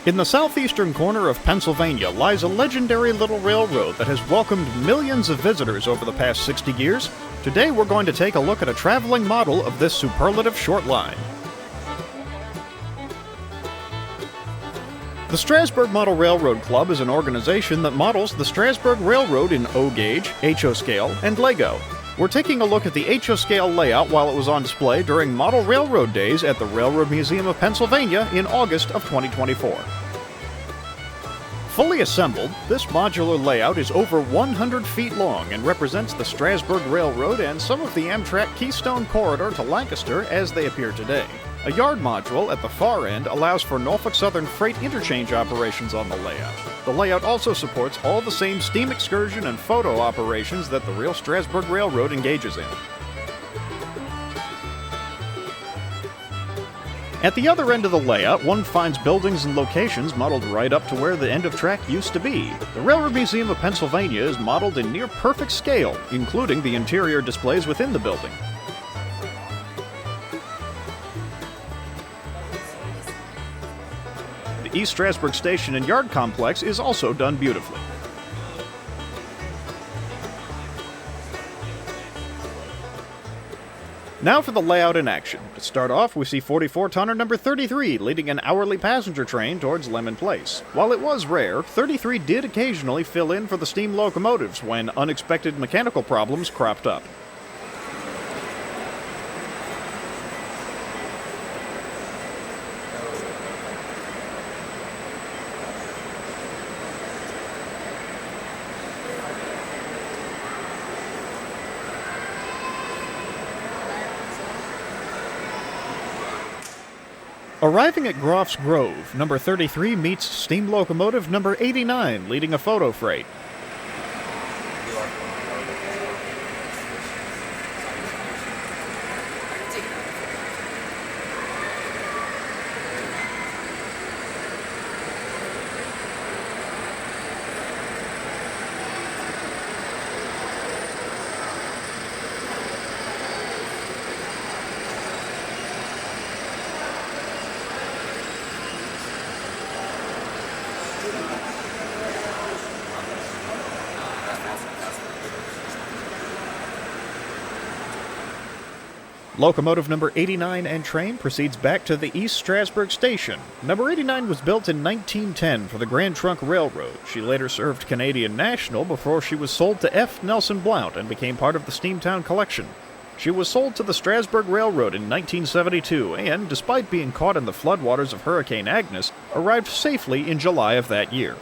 In the southeastern corner of Pennsylvania lies a legendary little railroad that has welcomed millions of visitors over the past 60 years. Today we're going to take a look at a traveling model of this superlative short line. The Strasburg Model Railroad Club is an organization that models the Strasburg Railroad in O-gauge, HO scale, and Lego. We're taking a look at the HO scale layout while it was on display during Model Railroad Days at the Railroad Museum of Pennsylvania in August of 2024. Fully assembled, this modular layout is over 100 feet long and represents the Strasburg Railroad and some of the Amtrak Keystone Corridor to Lancaster as they appear today. A yard module at the far end allows for Norfolk Southern freight interchange operations on the layout. The layout also supports all the same steam excursion and photo operations that the real Strasburg Railroad engages in. At the other end of the layout, one finds buildings and locations modeled right up to where the end of track used to be. The Railroad Museum of Pennsylvania is modeled in near perfect scale, including the interior displays within the building. The East Strasburg Station and Yard Complex is also done beautifully. Now for the layout in action. To start off, we see 44-tonner number 33 leading an hourly passenger train towards Lemon Place. While it was rare, 33 did occasionally fill in for the steam locomotives when unexpected mechanical problems cropped up. Arriving at Groff's Grove, number 33 meets steam locomotive number 89 leading a photo freight. Locomotive number 89 and train proceeds back to the East Strasburg Station. Number 89 was built in 1910 for the Grand Trunk Railroad. She later served Canadian National before she was sold to F. Nelson Blount and became part of the Steamtown Collection. She was sold to the Strasburg Railroad in 1972 and, despite being caught in the floodwaters of Hurricane Agnes, arrived safely in July of that year.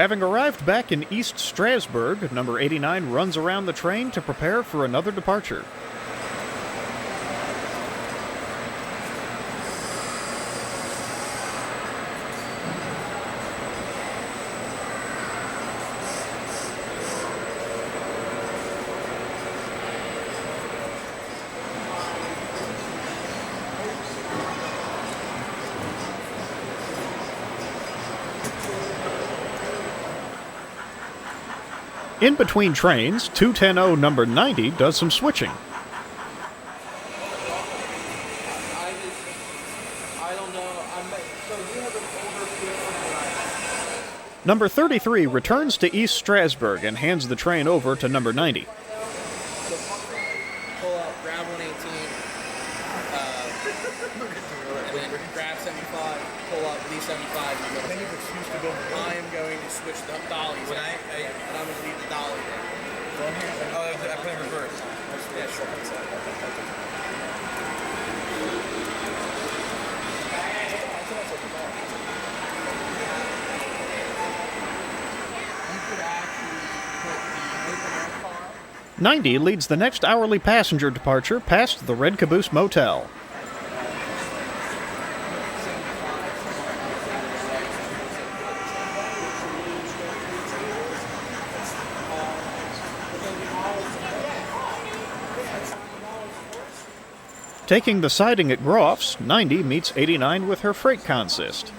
Having arrived back in East Strasburg, number 89 runs around the train to prepare for another departure. In between trains, 210 number 90 does some switching. Number 33 returns to East Strasburg and hands the train over to number 90. Pull up, grab 118, and then grab 75, pull up D75. I am going to switch the dollies, and I'm going to leave the dolly there. Oh, I put it in reverse. Yeah, sure. You could actually put the locomotive car. 90 leads the next hourly passenger departure past the Red Caboose Motel. Taking the siding at Groff's, 90 meets 89 with her freight consist.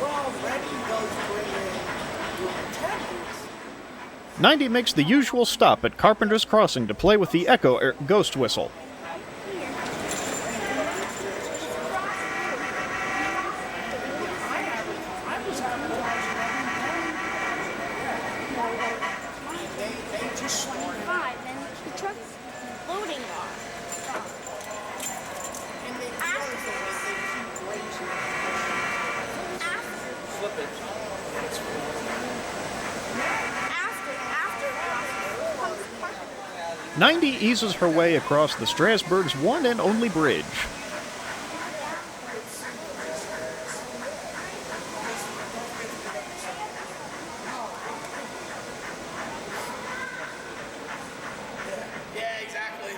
Well, 90 makes the usual stop at Carpenter's Crossing to play with the Echo ghost whistle. after 90 eases her way across the Strasburg's one and only bridge. Yeah, exactly.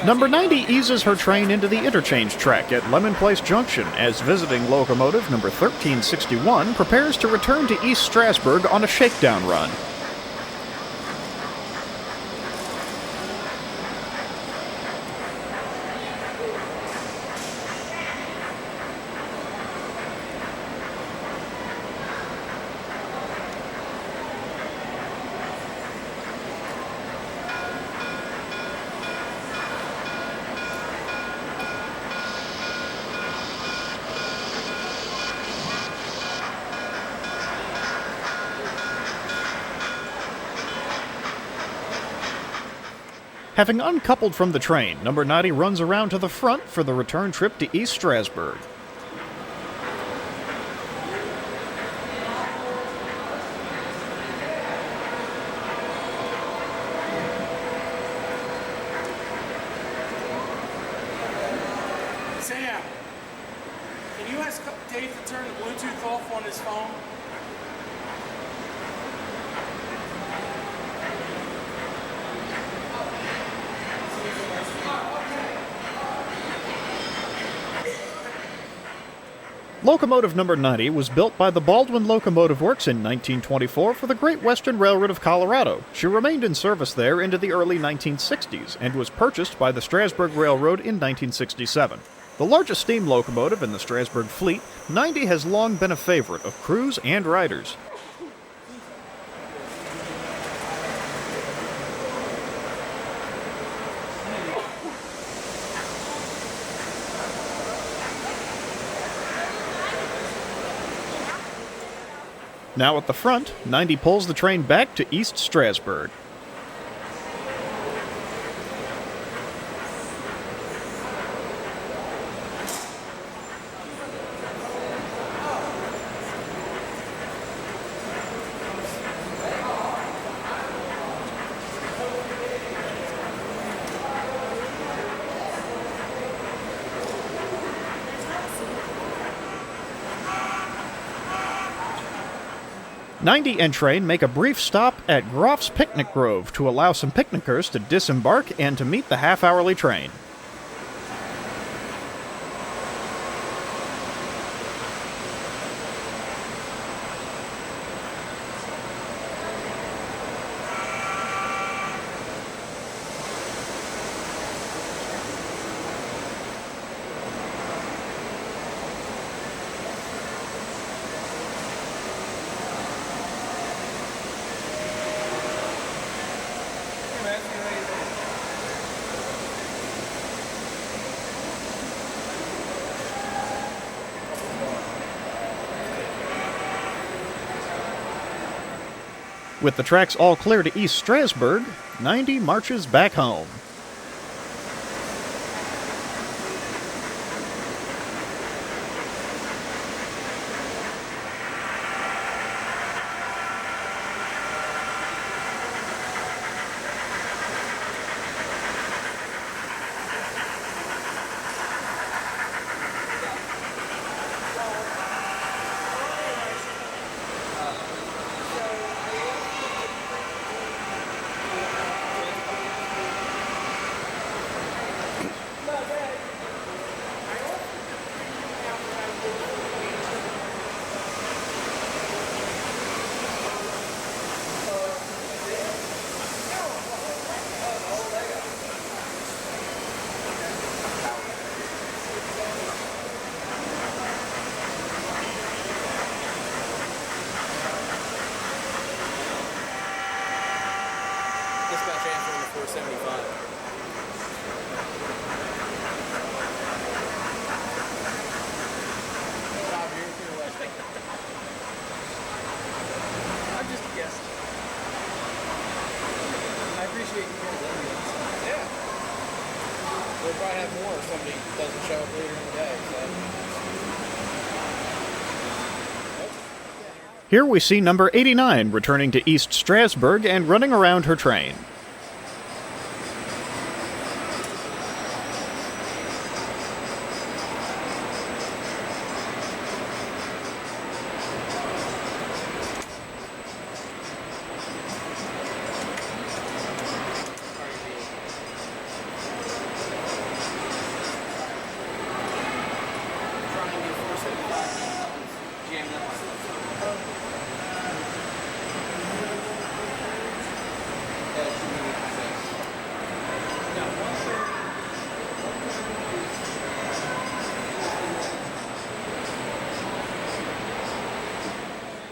Number 90 eases her train into the interchange track at Lemon Place Junction as visiting locomotive number 1361 prepares to return to East Strasburg on a shakedown run. Having uncoupled from the train, number 90 runs around to the front for the return trip to East Strasburg. Sam, can you ask Dave to turn the Bluetooth off on his phone? Locomotive number 90 was built by the Baldwin Locomotive Works in 1924 for the Great Western Railroad of Colorado. She remained in service there into the early 1960s and was purchased by the Strasburg Railroad in 1967. The largest steam locomotive in the Strasburg fleet, 90 has long been a favorite of crews and riders. Now at the front, 90 pulls the train back to East Strasburg. 90 and train make a brief stop at Groff's Picnic Grove to allow some picnickers to disembark and to meet the half-hourly train. With the tracks all clear to East Strasburg, 90 marches back home. Dispatch answering the 475. Rob, you're here last week. I'm just a guest. I appreciate you guys letting me. Yeah. We'll probably have more if somebody doesn't show up later in the day. So. Here we see number 89 returning to East Strasburg and running around her train.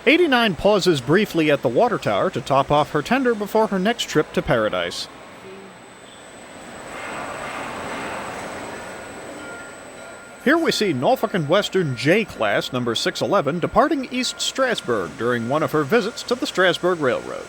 '89 pauses briefly at the water tower to top off her tender before her next trip to Paradise. Here we see Norfolk Western J-Class number 611 departing East Strasburg during one of her visits to the Strasburg Railroad.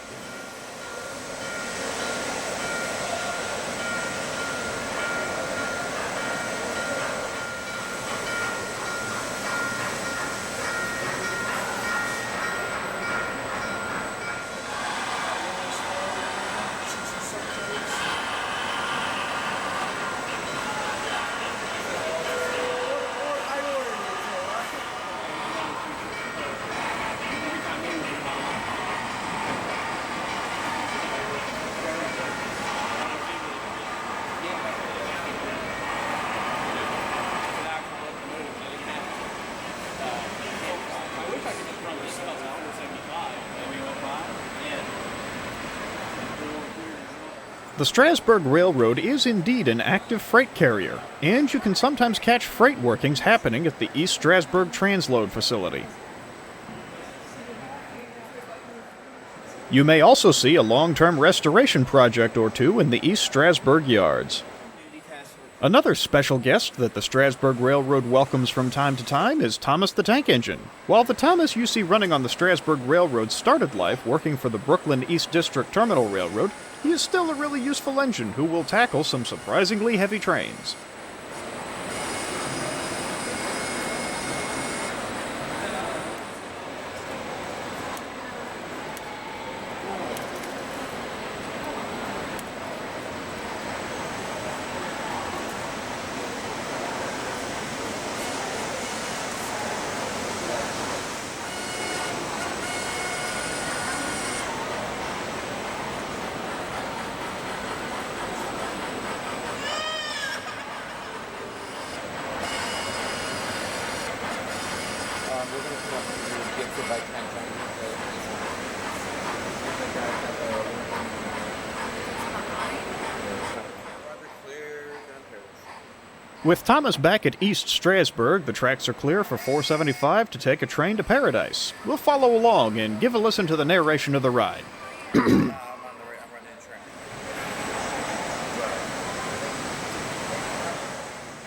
The Strasburg Railroad is indeed an active freight carrier, and you can sometimes catch freight workings happening at the East Strasburg transload facility. You may also see a long-term restoration project or two in the East Strasburg yards. Another special guest that the Strasburg Railroad welcomes from time to time is Thomas the Tank Engine. While the Thomas you see running on the Strasburg Railroad started life working for the Brooklyn East District Terminal Railroad, he is still a really useful engine who will tackle some surprisingly heavy trains. With Thomas back at East Strasburg, the tracks are clear for 475 to take a train to Paradise. We'll follow along and give a listen to the narration of the ride. I'm running a train.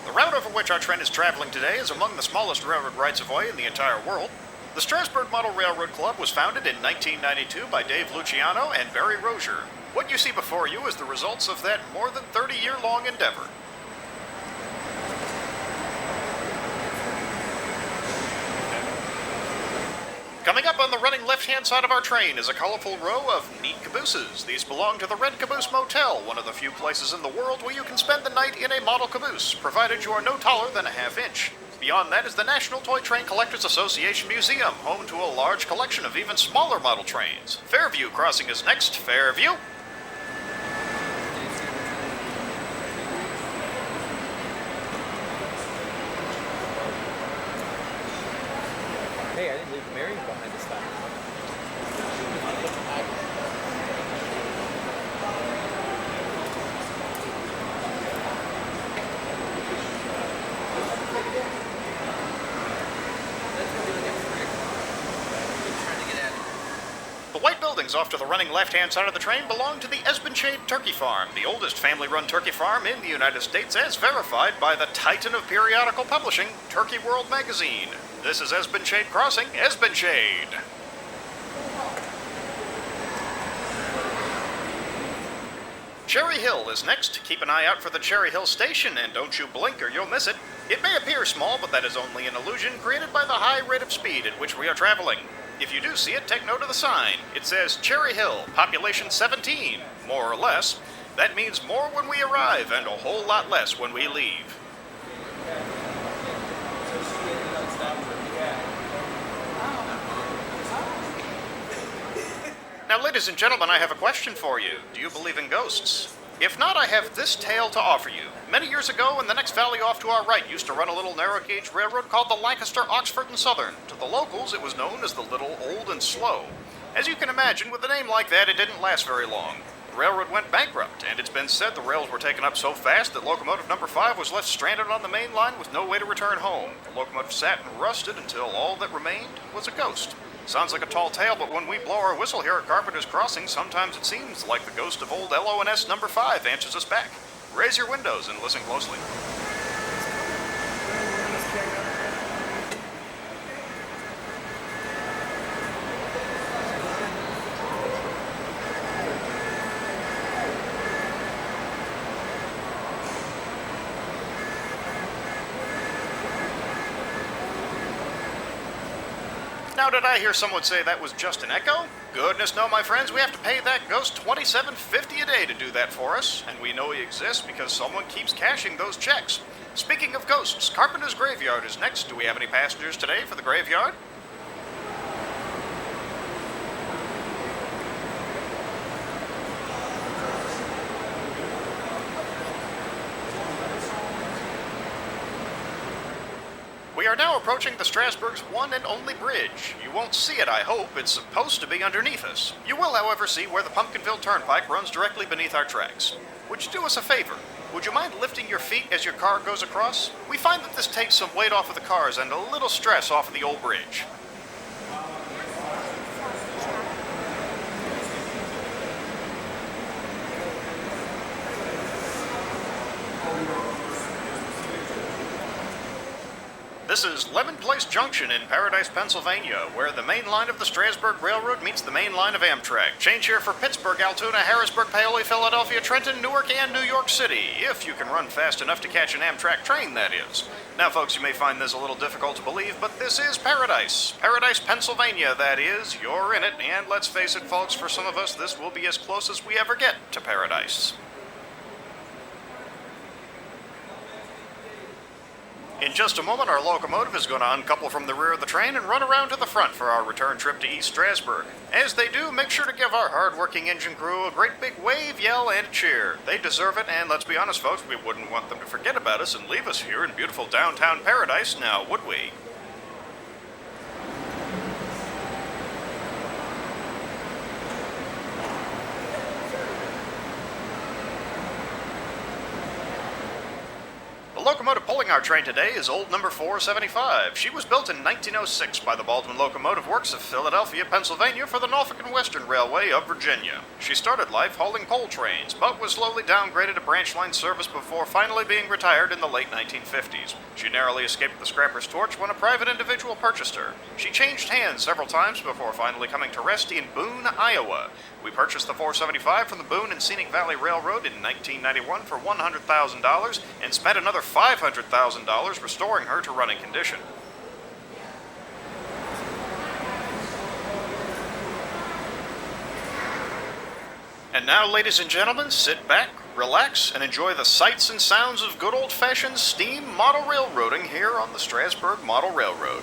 The route over which our train is traveling today is among the smallest railroad rights-of-way in the entire world. The Strasburg Model Railroad Club was founded in 1992 by Dave Luciano and Barry Rozier. What you see before you is the results of that more than 30-year-long endeavor. Coming up on the running left-hand side of our train is a colorful row of neat cabooses. These belong to the Red Caboose Motel, one of the few places in the world where you can spend the night in a model caboose, provided you are no taller than a half-inch. Beyond that is the National Toy Train Collectors Association Museum, home to a large collection of even smaller model trains. Fairview Crossing is next. Fairview. Hey, I didn't leave Mary behind this time. The white buildings off to the running left-hand side of the train belong to the Esbenshade Turkey Farm, the oldest family-run turkey farm in the United States, as verified by the titan of periodical publishing, Turkey World magazine. This is Esbenshade Crossing, Esbenshade. Cherry Hill is next. Keep an eye out for the Cherry Hill station, and don't you blink or you'll miss it. It may appear small, but that is only an illusion created by the high rate of speed at which we are traveling. If you do see it, take note of the sign. It says Cherry Hill, population 17, more or less. That means more when we arrive and a whole lot less when we leave. Now, ladies and gentlemen, I have a question for you. Do you believe in ghosts? If not, I have this tale to offer you. Many years ago, in the next valley off to our right, used to run a little narrow-gauge railroad called the Lancaster, Oxford, and Southern. To the locals, it was known as the Little, Old, and Slow. As you can imagine, with a name like that, it didn't last very long. The railroad went bankrupt, and it's been said the rails were taken up so fast that locomotive number 5 was left stranded on the main line with no way to return home. The locomotive sat and rusted until all that remained was a ghost. Sounds like a tall tale, but when we blow our whistle here at Carpenter's Crossing, sometimes it seems like the ghost of old LONS number 5 answers us back. Raise your windows and listen closely. Now, did I hear someone say that was just an echo? Goodness no, my friends, we have to pay that ghost $27.50 a day to do that for us, and we know he exists because someone keeps cashing those checks. Speaking of ghosts, Carpenter's Graveyard is next. Do we have any passengers today for the graveyard? We are now approaching the Strasburg's one and only bridge. You won't see it, I hope. It's supposed to be underneath us. You will, however, see where the Pumpkinville Turnpike runs directly beneath our tracks. Would you do us a favor? Would you mind lifting your feet as your car goes across? We find that this takes some weight off of the cars and a little stress off of the old bridge. This is Lemon Place Junction in Paradise, Pennsylvania, where the main line of the Strasburg Railroad meets the main line of Amtrak. Change here for Pittsburgh, Altoona, Harrisburg, Paoli, Philadelphia, Trenton, Newark, and New York City, if you can run fast enough to catch an Amtrak train, that is. Now, folks, you may find this a little difficult to believe, but this is Paradise. Paradise, Pennsylvania, that is. You're in it, and let's face it, folks, for some of us, this will be as close as we ever get to Paradise. In just a moment, our locomotive is going to uncouple from the rear of the train and run around to the front for our return trip to East Strasburg. As they do, make sure to give our hard-working engine crew a great big wave, yell, and cheer. They deserve it, and let's be honest, folks, we wouldn't want them to forget about us and leave us here in beautiful downtown Paradise, now would we? locomotive pulling our train today is old number 475. She was built in 1906 by the Baldwin Locomotive Works of Philadelphia, Pennsylvania for the Norfolk Western Railway of Virginia. She started life hauling coal trains, but was slowly downgraded to branch line service before finally being retired in the late 1950s. She narrowly escaped the scrapper's torch when a private individual purchased her. She changed hands several times before finally coming to rest in Boone, Iowa. We purchased the 475 from the Boone and Scenic Valley Railroad in 1991 for $100,000 and spent another $500,000 restoring her to running condition. And now, ladies and gentlemen, sit back, relax, and enjoy the sights and sounds of good old-fashioned steam model railroading here on the Strasburg Model Railroad.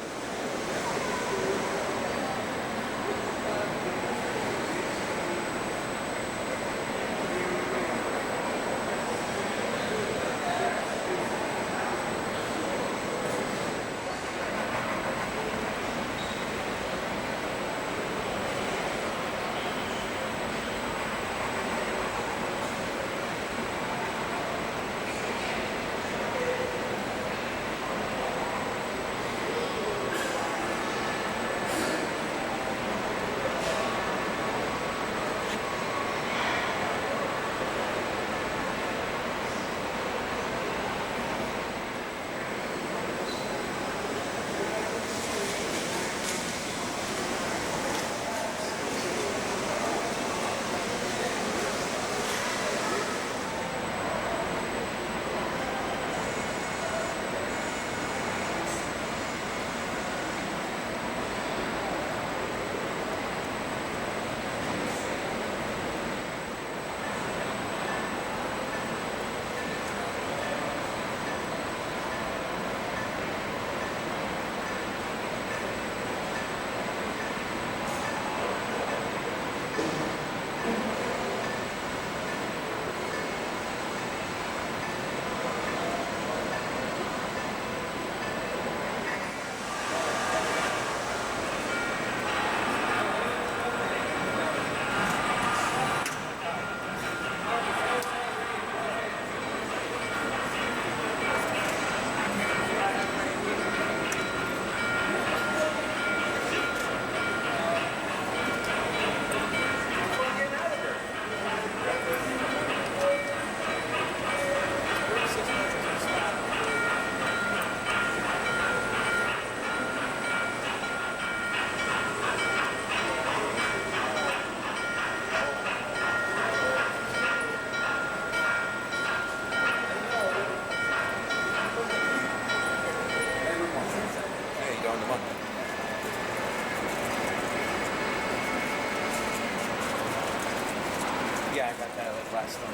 Yeah, I got that like last night.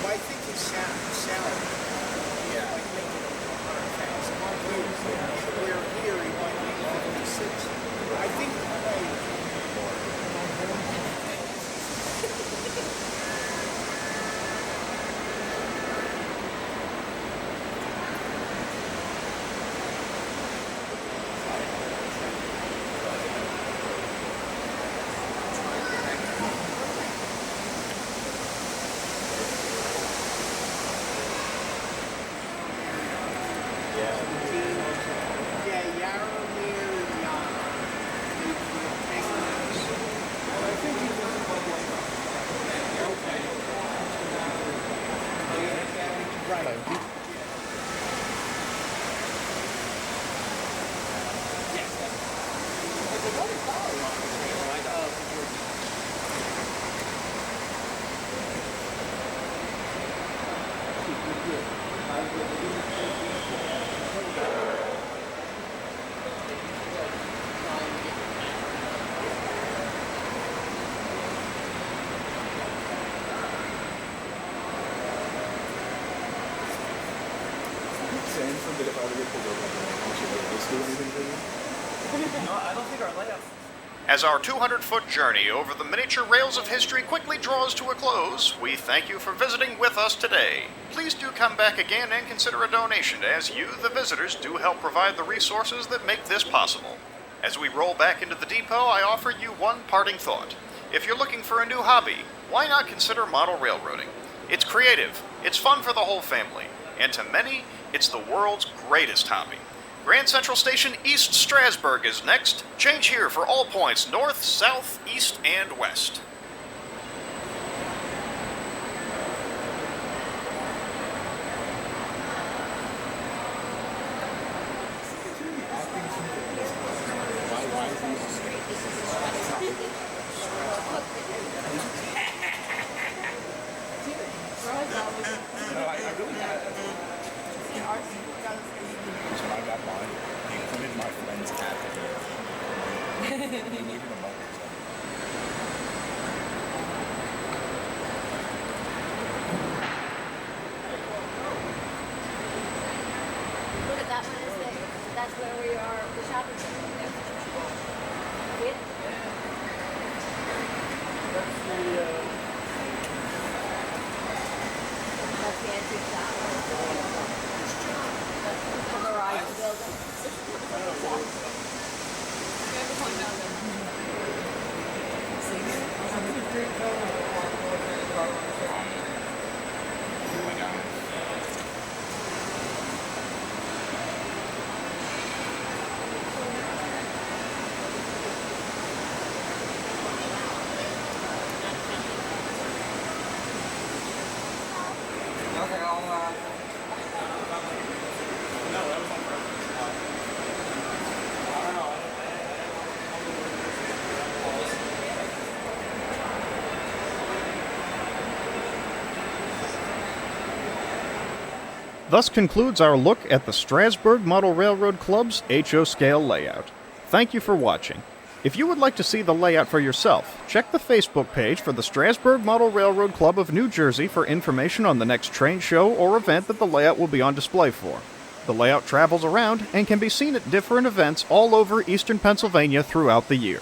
Well, I think his salary. Yeah. Like making $100,000. Where here he might make 56. I think No, I don't think our layout. As our 200-foot journey over the miniature rails of history quickly draws to a close, we thank you for visiting with us today. Please do come back again and consider a donation, as you, the visitors, do help provide the resources that make this possible. As we roll back into the depot, I offer you one parting thought. If you're looking for a new hobby, why not consider model railroading? It's creative, it's fun for the whole family, and to many, it's the world's greatest hobby. Grand Central Station East Strasburg is next. Change here for all points north, south, east, and west. When I got mine, they included my friend's cat. They needed a mother. Look at that one. That's where we are, the shopping center. Yeah. That's the antique shop. The Verizon building. Thus concludes our look at the Strasburg Model Railroad Club's HO scale layout. Thank you for watching. If you would like to see the layout for yourself, check the Facebook page for the Strasburg Model Railroad Club of New Jersey for information on the next train show or event that the layout will be on display for. The layout travels around and can be seen at different events all over eastern Pennsylvania throughout the year.